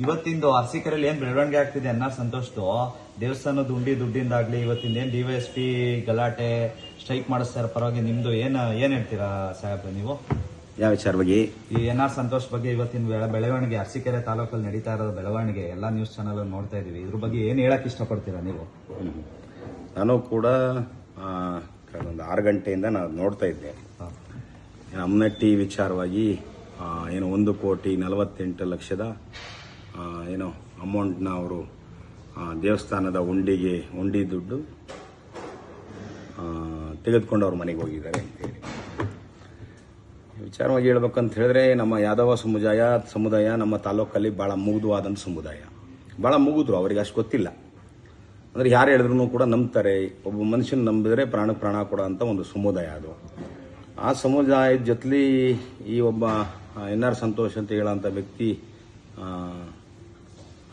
ಇವತ್ತಿಂದು ಅರಸೀಕೆರೆಯಲ್ಲಿ ಏನ್ ಬೆಳವಣಿಗೆ ಆಗ್ತಿದೆ ಸಂತೋಷದ್ದು ದೇವಸ್ಥಾನದ ದುಡ್ಡಿಂದಾಗ್ಲಿ ಇವತ್ತಿಂದ ಏನ್ ಡಿವೈಎಸ್ಪಿ ಗಲಾಟೆ ಸ್ಟ್ರೈಕ್ ಮಾಡಿಸ್ತಾರ ಪರವಾಗಿ ನಿಮ್ದು ಏನ್ ಹೇಳ್ತೀರಾ ಸಾಹೇಬ್ರೆ ನೀವು? ಯಾವ ವಿಚಾರವಾಗಿ? ಈ NR ಸಂತೋಷ್ ಬಗ್ಗೆ ಇವತ್ತಿನ ಬೆಳವಣಿಗೆ ಅರಸೀಕೆರೆ ತಾಲೂಕಲ್ಲಿ ನಡೀತಾ ಇರೋ ಬೆಳವಣಿಗೆ ಎಲ್ಲಾ ನ್ಯೂಸ್ ಚಾನಲ್ ನೋಡ್ತಾ ಇದೀವಿ. ಇದ್ರ ಬಗ್ಗೆ ಏನ್ ಹೇಳಕ್ ಇಷ್ಟಪಡ್ತೀರಾ ನೀವು? ನಾನು ಕೂಡ ಒಂದು 6 ಗಂಟೆಯಿಂದ ನಾನು ನೋಡ್ತಾ ಇದ್ದೆ. ಅಮ್ನಟ್ಟಿ ವಿಚಾರವಾಗಿ ಏನು 1,48,00,000 ಏನೋ ಅಮೌಂಟ್ನ ಅವರು ದೇವಸ್ಥಾನದ ಉಂಡಿ ದುಡ್ಡು ತೆಗೆದುಕೊಂಡು ಅವ್ರ ಮನೆಗೆ ಹೋಗಿದ್ದಾರೆ ಅಂತೇಳಿ ವಿಚಾರವಾಗಿ ಹೇಳ್ಬೇಕಂತ ಹೇಳಿದ್ರೆ, ನಮ್ಮ ಯಾದವ ಸಮುದಾಯ ನಮ್ಮ ತಾಲೂಕಲ್ಲಿ ಭಾಳ ಮುಗಿದುವಾದಂಥ ಸಮುದಾಯ. ಭಾಳ ಮುಗಿದ್ರು, ಅವರಿಗೆ ಅಷ್ಟು ಗೊತ್ತಿಲ್ಲ. ಅಂದರೆ ಯಾರು ಹೇಳಿದ್ರು ಕೂಡ ನಂಬ್ತಾರೆ. ಒಬ್ಬ ಮನುಷ್ಯನ ನಂಬಿದರೆ ಪ್ರಾಣ ಕೊಡೋ ಅಂತ ಒಂದು ಸಮುದಾಯ ಅದು. ಆ ಸಮುದಾಯದ ಜೊತೆಲಿ ಈ ಒಬ್ಬ NR ಸಂತೋಷ್ ಅಂತ ಹೇಳೋಂಥ ವ್ಯಕ್ತಿ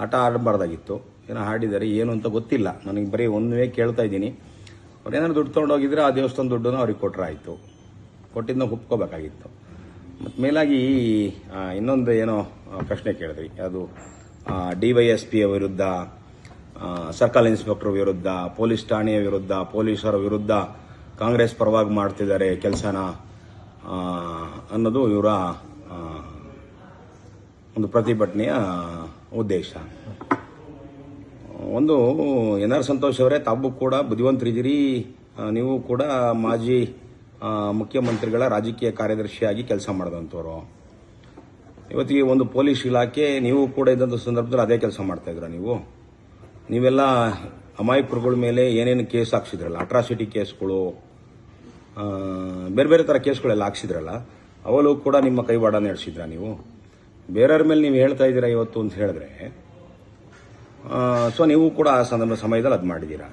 ಆಟ ಆಡಬಾರ್ದಾಗಿತ್ತು. ಏನೋ ಆಡಿದ್ದಾರೆ, ಏನು ಅಂತ ಗೊತ್ತಿಲ್ಲ ನನಗೆ. ಬರೀ ಒಂದೇ ಕೇಳ್ತಾ ಇದ್ದೀನಿ, ಅವ್ರು ಏನಾದ್ರು ದುಡ್ಡು ತೊಗೊಂಡೋಗಿದ್ರೆ ಆ ದೇವಸ್ಥಾನ ದುಡ್ಡನ್ನು ಅವ್ರಿಗೆ ಕೊಟ್ಟರೆ ಆಯಿತು. ಕೊಟ್ಟಿದ್ದನ್ನ ಒಪ್ಕೋಬೇಕಾಗಿತ್ತು. ಮತ್ತು ಮೇಲಾಗಿ ಇನ್ನೊಂದು ಏನೋ ಪ್ರಶ್ನೆ ಕೇಳಿದ್ರಿ, ಅದು DYSP ವಿರುದ್ಧ, ಸರ್ಕಲ್ ಇನ್ಸ್ಪೆಕ್ಟರ್ ವಿರುದ್ಧ, ಪೊಲೀಸ್ ಠಾಣೆಯ ವಿರುದ್ಧ, ಪೊಲೀಸರ ವಿರುದ್ಧ ಕಾಂಗ್ರೆಸ್ ಪರವಾಗಿ ಮಾಡ್ತಿದ್ದಾರೆ ಕೆಲಸನ ಅನ್ನೋದು ಇವರ ಒಂದು ಪ್ರತಿಭಟನೆಯ ಉದ್ದೇಶ. ಒಂದು NR ಸಂತೋಷ್ ಅವರೇ, ತಾವು ಕೂಡ ಬುದ್ಧಿವಂತರಿದ್ದೀರಿ. ನೀವು ಕೂಡ ಮಾಜಿ ಮುಖ್ಯಮಂತ್ರಿಗಳ ರಾಜಕೀಯ ಕಾರ್ಯದರ್ಶಿಯಾಗಿ ಕೆಲಸ ಮಾಡಿದಂಥವ್ರು. ಇವತ್ತಿಗೆ ಒಂದು ಪೊಲೀಸ್ ಇಲಾಖೆ, ನೀವು ಕೂಡ ಇದ್ದಂಥ ಸಂದರ್ಭದಲ್ಲಿ ಅದೇ ಕೆಲಸ ಮಾಡ್ತಾ ಇದ್ರ. ನೀವೆಲ್ಲ ಅಮಾಯಕರುಗಳ ಮೇಲೆ ಏನೇನು ಕೇಸ್ ಹಾಕ್ಸಿದ್ರಲ್ಲ, ಅಟ್ರಾಸಿಟಿ ಕೇಸ್ಗಳು, ಬೇರೆ ಬೇರೆ ಥರ ಕೇಸ್ಗಳೆಲ್ಲ ಹಾಕ್ಸಿದ್ರಲ್ಲ, ಅವಳು ಕೂಡ ನಿಮ್ಮ ಕೈವಾಡ ನಡೆಸಿದ್ರ. ನೀವು ಬೇರೆಯವ್ರ ಮೇಲೆ ನೀವು ಹೇಳ್ತಾ ಇದ್ದೀರಾ ಇವತ್ತು ಅಂತ ಹೇಳಿದ್ರೆ, ಸೊ ನೀವು ಕೂಡ ಆ ಸಮಯದಲ್ಲಿ ಅದು ಮಾಡಿದ್ದೀರಾ.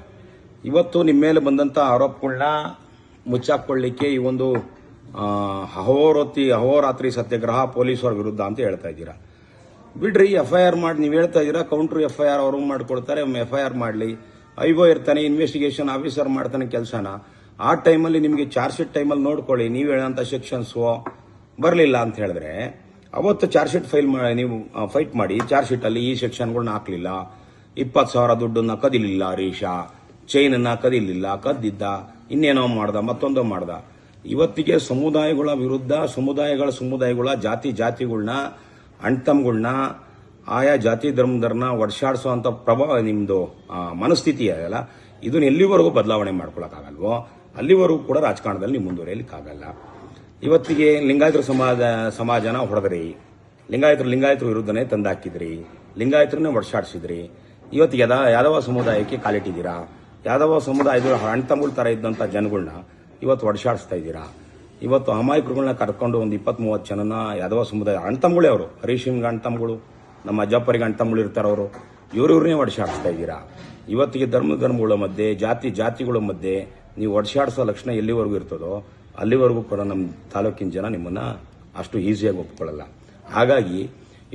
ಇವತ್ತು ನಿಮ್ಮ ಮೇಲೆ ಬಂದಂಥ ಆರೋಪಗಳನ್ನ ಮುಚ್ಚಾಕೊಳ್ಳಿಕ್ಕೆ ಈ ಒಂದು ಅಹೋರಾತ್ರಿ ಸತ್ಯಾಗ್ರಹ ಪೊಲೀಸರ ವಿರುದ್ಧ ಅಂತ ಹೇಳ್ತಾ ಇದ್ದೀರಾ. ಬಿಡ್ರಿ, FIR ಮಾಡಿ. ನೀವು ಹೇಳ್ತಾ ಇದ್ದೀರಾ ಕೌಂಟ್ರ್ FIR ಅವರು ಮಾಡ್ಕೊಡ್ತಾರೆ, FIR ಮಾಡಲಿ. ಐಗೋ ಇರ್ತಾನೆ, ಇನ್ವೆಸ್ಟಿಗೇಷನ್ ಆಫೀಸರ್ ಮಾಡ್ತಾನೆ ಕೆಲಸನ. ಆ ಟೈಮಲ್ಲಿ ನಿಮಗೆ ಚಾರ್ಜ್ ಶೀಟ್ ಟೈಮಲ್ಲಿ ನೋಡ್ಕೊಳ್ಳಿ. ನೀವು ಹೇಳೋಂಥ ಸೆಕ್ಷನ್ಸು ಬರಲಿಲ್ಲ ಅಂತ ಹೇಳಿದ್ರೆ, ಅವತ್ತು ಚಾರ್ಜ್ ಶೀಟ್ ನೀವು ಫೈಟ್ ಮಾಡಿ. ಚಾರ್ಜ್ ಶೀಟಲ್ಲಿ ಈ ಸೆಕ್ಷನ್ಗಳನ್ನ ಹಾಕಲಿಲ್ಲ, 20,000 ದುಡ್ಡನ್ನ ಕದಿಲಿಲ್ಲ, ಹರೀಶ ಚೈನನ್ನ ಕದಿಲಿಲ್ಲ, ಕದ್ದಿದ್ದ, ಇನ್ನೇನೋ ಮಾಡ್ದ, ಮತ್ತೊಂದೋ ಮಾಡ್ದ. ಇವತ್ತಿಗೆ ಸಮುದಾಯಗಳ ವಿರುದ್ಧ ಸಮುದಾಯಗಳ ಜಾತಿಗಳನ್ನ ಅಣ್ತಮ್ಗಳನ್ನ ಆಯಾ ಜಾತಿ ಧರ್ಮದರ್ನ ಒಡ್ಸಾಡಿಸುವಂಥ ಪ್ರಭಾವ ನಿಮ್ಮದು ಮನಸ್ಥಿತಿ ಅದಲ್ಲ, ಇದನ್ನ ಎಲ್ಲಿವರೆಗೂ ಬದಲಾವಣೆ ಮಾಡ್ಕೊಳಕ್ಕಾಗಲ್ವೋ ಅಲ್ಲಿವರೆಗೂ ಕೂಡ ರಾಜಕಾರಣದಲ್ಲಿ ನೀವು ಮುಂದುವರಿಯಲಿಕ್ಕಾಗಲ್ಲ. ಇವತ್ತಿಗೆ ಲಿಂಗಾಯತರ ಸಮಾಜನ ಹೊಡೆದ್ರಿ, ಲಿಂಗಾಯತರ ವಿರುದ್ಧನೇ ತಂದಾಕಿದ್ರಿ, ಲಿಂಗಾಯತರನ್ನೇ ಒಡ್ಸಾಡಿಸಿದ್ರಿ. ಇವತ್ತಿಗೆ ಯಾದವ ಸಮುದಾಯಕ್ಕೆ ಕಾಲಿಟ್ಟಿದ್ದೀರಾ. ಯಾದವ ಸಮುದಾಯದ ಅಣ್ತಮ್ಗಳ ಥರ ಇದ್ದಂಥ ಜನಗಳನ್ನ ಇವತ್ತು ಒಡ್ಸಾಡಿಸ್ತಾ ಇದ್ದೀರಾ. ಇವತ್ತು ಅಮಾಯಕರುಗಳನ್ನ ಕರ್ಕೊಂಡು ಒಂದು 20-30 ಜನನ ಯಾದವ ಸಮುದಾಯ ಅಣ್ತಮ್ಗಳೇ ಅವರು, ಹರೀಶಿಂಗ್ ಅಣ್ತಮ್ಗಳು, ನಮ್ಮ ಅಜ್ಜಪ್ಪರಿಗೆ ಅಣ್ತಮ್ಗಳು ಇರ್ತಾರವರು, ಇವ್ರನ್ನೇ ಒಡ್ಸಾಡಿಸ್ತಾ ಇದ್ದೀರಾ. ಇವತ್ತಿಗೆ ಧರ್ಮಗಳ ಮಧ್ಯೆ, ಜಾತಿಗಳ ಮಧ್ಯೆ ನೀವು ಒಡ್ಸಾಡಿಸೋ ಲಕ್ಷಣ ಎಲ್ಲಿವರೆಗೂ ಇರ್ತದೋ ಅಲ್ಲಿವರೆಗೂ ಕೂಡ ನಮ್ಮ ತಾಲೂಕಿನ ಜನ ನಿಮ್ಮನ್ನ ಅಷ್ಟು ಈಸಿಯಾಗಿ ಒಪ್ಕೊಳ್ಳಲ್ಲ. ಹಾಗಾಗಿ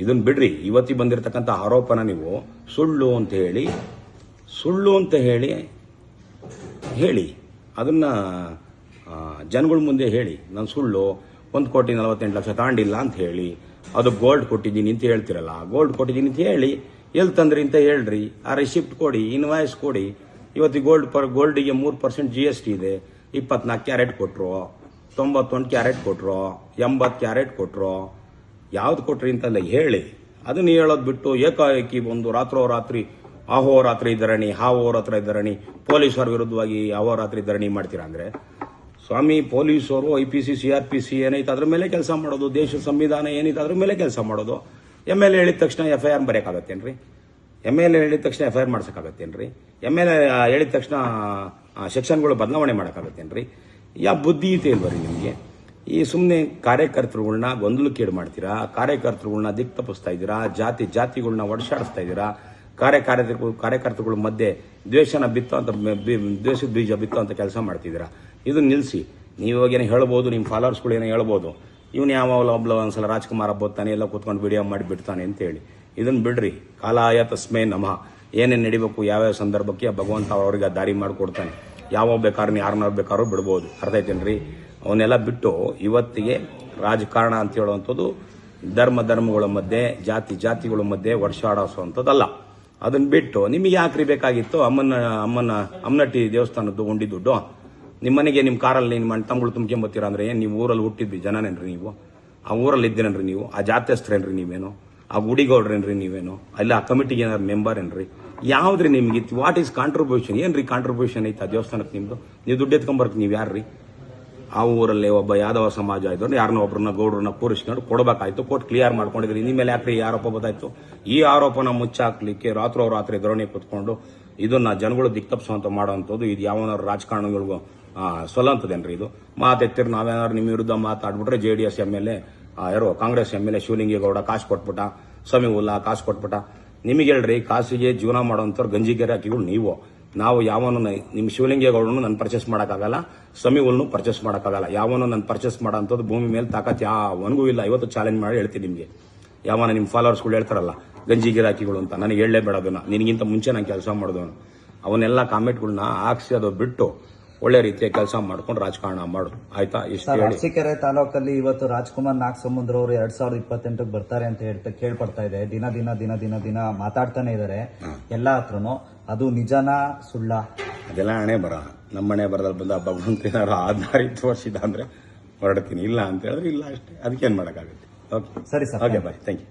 ಇದನ್ನ ಬಿಡ್ರಿ. ಇವತ್ತಿಗೆ ಬಂದಿರತಕ್ಕಂಥ ಆರೋಪನ ನೀವು ಸುಳ್ಳು ಅಂತ ಹೇಳಿ ಅದನ್ನ ಜನಗಳ ಮುಂದೆ ಹೇಳಿ. ನಾನು ಸುಳ್ಳು 1,48,00,000 ತಾಂಡಿಲ್ಲ ಅಂತ ಹೇಳಿ, ಅದು ಗೋಲ್ಡ್ ಕೊಟ್ಟಿದ್ದೀನಿ ಅಂತ ಹೇಳ್ತಿರಲ್ಲ, ಗೋಲ್ಡ್ ಕೊಟ್ಟಿದ್ದೀನಿ ಅಂತ ಹೇಳಿ, ಎಲ್ಲಿ ತಂದ್ರಿ ಅಂತ ಹೇಳ್ರಿ. ಆ ರೆಸಿಪ್ಟ್ ಕೊಡಿ, ಇನ್ವಾಯ್ಸ್ ಕೊಡಿ. ಇವತ್ತು ಗೋಲ್ಡಿಗೆ 3% GST ಇದೆ. 24 ಕ್ಯಾರೆಟ್ ಕೊಟ್ರು, 91 ಕ್ಯಾರೆಟ್ ಕೊಟ್ರು, 80 ಕ್ಯಾರೆಟ್ ಕೊಟ್ರು, ಯಾವ್ದು ಕೊಟ್ರಿ ಅಂತೆಲ್ಲ ಹೇಳಿ. ಅದನ್ನ ಹೇಳೋದು ಬಿಟ್ಟು ಏಕಾಏಕಿ ಒಂದು ರಾತ್ರಿ ಅಹೋರಾತ್ರಿ ಧರಣಿ, ಧರಣಿ, ಪೊಲೀಸರ ವಿರುದ್ಧವಾಗಿ ಅಹೋರಾತ್ರಿ ಧರಣಿ ಮಾಡ್ತೀರಾ ಅಂದ್ರೆ, ಸ್ವಾಮಿ, ಪೊಲೀಸರು IPC CRPC ಏನೈತೆ ಅದ್ರ ಮೇಲೆ ಕೆಲಸ ಮಾಡೋದು, ದೇಶದ ಸಂವಿಧಾನ ಏನೈತೆ ಅದ್ರ ಮೇಲೆ ಕೆಲಸ ಮಾಡೋದು. MLA ಹೇಳಿದ ತಕ್ಷಣ FIR ಬರೆಯಕ್ಕಾಗತ್ತೇನ್ರಿ? MLA ಹೇಳಿದ ತಕ್ಷಣ FIR ಮಾಡ್ಸಕ್ಕಾಗತ್ತೇನ್ರಿ? MLA ಹೇಳಿದ ತಕ್ಷಣ ಸೆಕ್ಷನ್ಗಳು ಬದಲಾವಣೆ ಮಾಡೋಕ್ಕಾಗತ್ತೇನ್ರಿ? ಬುದ್ಧಿ ಐತೆ ಇಲ್ವರಿ ನಿಮಗೆ? ಈ ಸುಮ್ಮನೆ ಕಾರ್ಯಕರ್ತರುಗಳನ್ನ ಗೊಂದಲಕ್ಕೀಡು ಮಾಡ್ತೀರಾ, ಕಾರ್ಯಕರ್ತರುಗಳನ್ನ ದಿಕ್ ತಪ್ಪಿಸ್ತಾ ಇದ್ದೀರಾ, ಜಾತಿಗಳನ್ನ ಒಡಸಾಡಿಸ್ತಾ ಇದ್ದೀರಾ. ಕಾರ್ಯಕರ್ತರುಗಳ ಮಧ್ಯೆ ದ್ವೇಷದ ಬೀಜ ಬಿತ್ತೋ ಅಂತ ಕೆಲಸ ಮಾಡ್ತಿದ್ದೀರಾ. ಇದನ್ನ ನಿಲ್ಲಿಸಿ. ನೀವು ಇವಾಗೇನೋ ಹೇಳ್ಬೋದು, ನಿಮ್ಮ ಫಾಲೋವರ್ಸ್ಗಳು ಏನೋ ಹೇಳ್ಬೋದು, ಇವನು ಒಬ್ಬ ಒಂದ್ಸಲ ರಾಜ್ಕುಮಾರ್ ಹಬ್ಬತ್ತಾನೆ, ಎಲ್ಲ ಕೂತ್ಕೊಂಡು ವಿಡಿಯೋ ಮಾಡಿ ಬಿಡ್ತಾನೆ ಅಂತ ಹೇಳಿ. ಇದನ್ನ ಬಿಡ್ರಿ. ಕಾಲಾಯ ತಸ್ಮೈ ನಮಃ. ಏನೇನು ನಡಿಬೇಕು, ಯಾವ್ಯಾವ ಸಂದರ್ಭಕ್ಕೆ ಭಗವಂತ ಅವ್ರಿಗೆ ದಾರಿ ಮಾಡಿಕೊಡ್ತಾನೆ. ಯಾವ ಬೇಕಾದ್ರೂ ಯಾರನ್ನ ಬೇಕಾದ್ರೂ ಬಿಡ್ಬೋದು. ಅರ್ಥ ಐತೇನ್ರಿ? ಅವನ್ನೆಲ್ಲ ಬಿಟ್ಟು ಇವತ್ತಿಗೆ ರಾಜಕಾರಣ ಅಂತ ಹೇಳುವಂಥದ್ದು ಧರ್ಮಗಳ ಮಧ್ಯೆ ಜಾತಿಗಳ ಮಧ್ಯೆ ವರ್ಷಾಡಿಸುವಂಥದ್ದಲ್ಲ. ಅದನ್ನ ಬಿಟ್ಟು ನಿಮಗೆ ಯಾಕ್ರಿ ಬೇಕಾಗಿತ್ತು ಅಮ್ಮನಟ್ಟಿ ದೇವಸ್ಥಾನದ್ದು ಉಂಡಿ ದುಡ್ಡು? ನಿಮ್ಮ ಮನೆಗೆ ನಿಮ್ಮ ಕಾರಲ್ಲಿ ನಿಮ್ಮ ಅಣ್ಣ ತಮ್ಮಗಳು ತುಂಬ್ಕೊಂಬತ್ತೀರಾ ಅಂದ್ರೆ ಏನು ನೀವು ಊರಲ್ಲಿ ಹುಟ್ಟಿದ್ವಿ ಜನನೇನ್ರಿ ನೀವು? ಆ ಊರಲ್ಲಿ ಇದ್ದೀರೇನ್ರಿ ನೀವು? ಆ ಜಾತ್ಯಸ್ಥರೇನ್ರಿ ನೀವೇನು? ಆ ಗುಡಿಗೌಡ್ರೇನ್ರಿ ನೀವೇನು? ಅಲ್ಲ ಆ ಕಮಿಟಿಗೆ ಏನಾದ್ರು ಮೆಂಬರ್ ಏನ್ರಿ? ಯಾವ್ದ್ರಿ ನಿಮ್ಗೆ ವಾಟ್ ಈಸ್ ಕಾಂಟ್ರಿಬ್ಯೂಷನ್? ಏನ್ರಿ ಕಾಂಟ್ರಿಬ್ಯೂಷನ್ ಐತೆ ಆ ದೇವಸ್ಥಾನಕ್ಕೆ ನಿಮ್ದು? ನೀವು ದುಡ್ಡು ಎತ್ಕೊಂಬರ್ಕ್ ನೀವು ಯಾರ್ರಿ? ಆ ಊರಲ್ಲಿ ಒಬ್ಬ ಯಾದವ ಸಮಾಜ ಇದ್ದವ್ರು ಯಾರನ್ನ ಒಬ್ಬರನ್ನ ಗೌಡ್ರನ್ನ ಕೂರಿಸ್ಕೊಂಡು ಕೊಡಬೇಕಾಯ್ತು, ಕೊಟ್ಟು ಕ್ಲಿಯರ್ ಮಾಡ್ಕೊಂಡಿದ್ರಿ. ಇನ್ಮೇಲೆ ಯಾಕ್ರಿ ಈ ಆರೋಪ ಬದಾಯ್ತು? ಈ ಆರೋಪನ ಮುಚ್ಚಾಕ್ಲಿಕ್ಕೆ ರಾತ್ರಿ ಧೋರಣೆ ಕೂತ್ಕೊಂಡು ಇದನ್ನ ಜನಗಳು ದಿಕ್ತಪ್ಸುವಂತ ಮಾಡುವಂಥದ್ದು ಇದು ಯಾವನ ರಾಜಕಾರಣಿಗಳಿಗೂ ಸೊಲ್ಲಂತದೇನ್ರಿ? ಇದು ಮಾತೆತ್ತಿರ್ ನಾವೇನಾದ್ರು ನಿಮ್ಮ ವಿರುದ್ಧ ಮಾತಾಡ್ಬಿಟ್ರೆ JDS MLA ಯಾರೋ ಕಾಂಗ್ರೆಸ್ MLA ಶಿವಲಿಂಗೇಗೌಡ ಕಾಸು ಕೊಟ್ಬಿಟ್ಟ, ಸಮೀವುಲ್ಲಾ ಕಾಸು ಕೊಟ್ಬಿಟ್ಟ. ನಿಮಗೆ ಹೇಳ್ರಿ, ಕಾಸಿಗೆ ಜೀವನ ಮಾಡೋಂಥವ್ರು ಗಂಜಿಗೆರೆ ಹಾಕಿಗಳು ನೀವು. ನಾವು ಯಾವನು ನಿಮ್ಮ ಶಿವಲಿಂಗೇಗೌಡನು ನನ್ನ ಪರ್ಚೇಸ್ ಮಾಡೋಕ್ಕಾಗಲ್ಲ, ಸಮೀವುಲ್ನು ಪರ್ಚೇಸ್ ಮಾಡೋಕ್ಕಾಗಲ್ಲ. ಯಾವನು ನನ್ನ ಪರ್ಚೇಸ್ ಮಾಡೋಂಥದ್ದು ಭೂಮಿ ಮೇಲೆ ತಾಕತ್ ಯಾವನಿಗೂ ಇಲ್ಲ. ಇವತ್ತು ಚಾಲೆಂಜ್ ಮಾಡಿ ಹೇಳ್ತೀನಿ ನಿಮಗೆ. ಯಾವನ ನಿಮ್ಮ ಫಾಲೋವರ್ಸ್ಗಳು ಹೇಳ್ತಾರಲ್ಲ ಗಂಜಿಗೆರೆ ಹಾಕಿಗಳು ಅಂತ, ನನಗೆ ಹೇಳಲೇ ಬೇಡದನ್ನ. ನಿನಗಿಂತ ಮುಂಚೆ ನಾನು ಕೆಲಸ ಮಾಡಿದವನು. ಅವನ್ನೆಲ್ಲ ಕಾಮೆಂಟ್ಗಳನ್ನ ಹಾಕ್ಸಿ ಅದು ಬಿಟ್ಟು ಒಳ್ಳೆ ರೀತಿಯ ಕೆಲಸ ಮಾಡ್ಕೊಂಡು ರಾಜಕಾರಣ ಮಾಡು, ಆಯ್ತಾ? ಇಷ್ಟು ಹೇಳಿ. ಅರಸೀಕೆರೆ ತಾಲೂಕಲ್ಲಿ ಇವತ್ತು ರಾಜ್ಕುಮಾರ್ ನಾಗಸಮುದ್ರ ಅವರು 2028ಕ್ಕೆ ಬರ್ತಾರೆ ಅಂತ ಕೇಳ್ಪಡ್ತಾ ಇದೆ. ದಿನ ಮಾತಾಡ್ತಾನೆ ಇದಾರೆ ಎಲ್ಲ ಹತ್ರನು. ಅದು ನಿಜನಾ ಸುಳ್ಳ? ಅದೆಲ್ಲ ಹಣೆ ಬರ. ನಮ್ಮ ಹಣೆ ಬರದಲ್ಲಿ ಬಂದ ಭಗವಂತ ಏನಾರು 16 ವರ್ಷ ಅಂದ್ರೆ ಹೊರಡ್ತೀನಿ, ಇಲ್ಲ ಅಂತ ಹೇಳಿದ್ರೆ ಇಲ್ಲ ಅಷ್ಟೇ. ಅದಕ್ಕೇನು ಮಾಡೋಕ್ಕಾಗುತ್ತೆ. ಓಕೆ ಸರಿ sir, okay bye, thank you.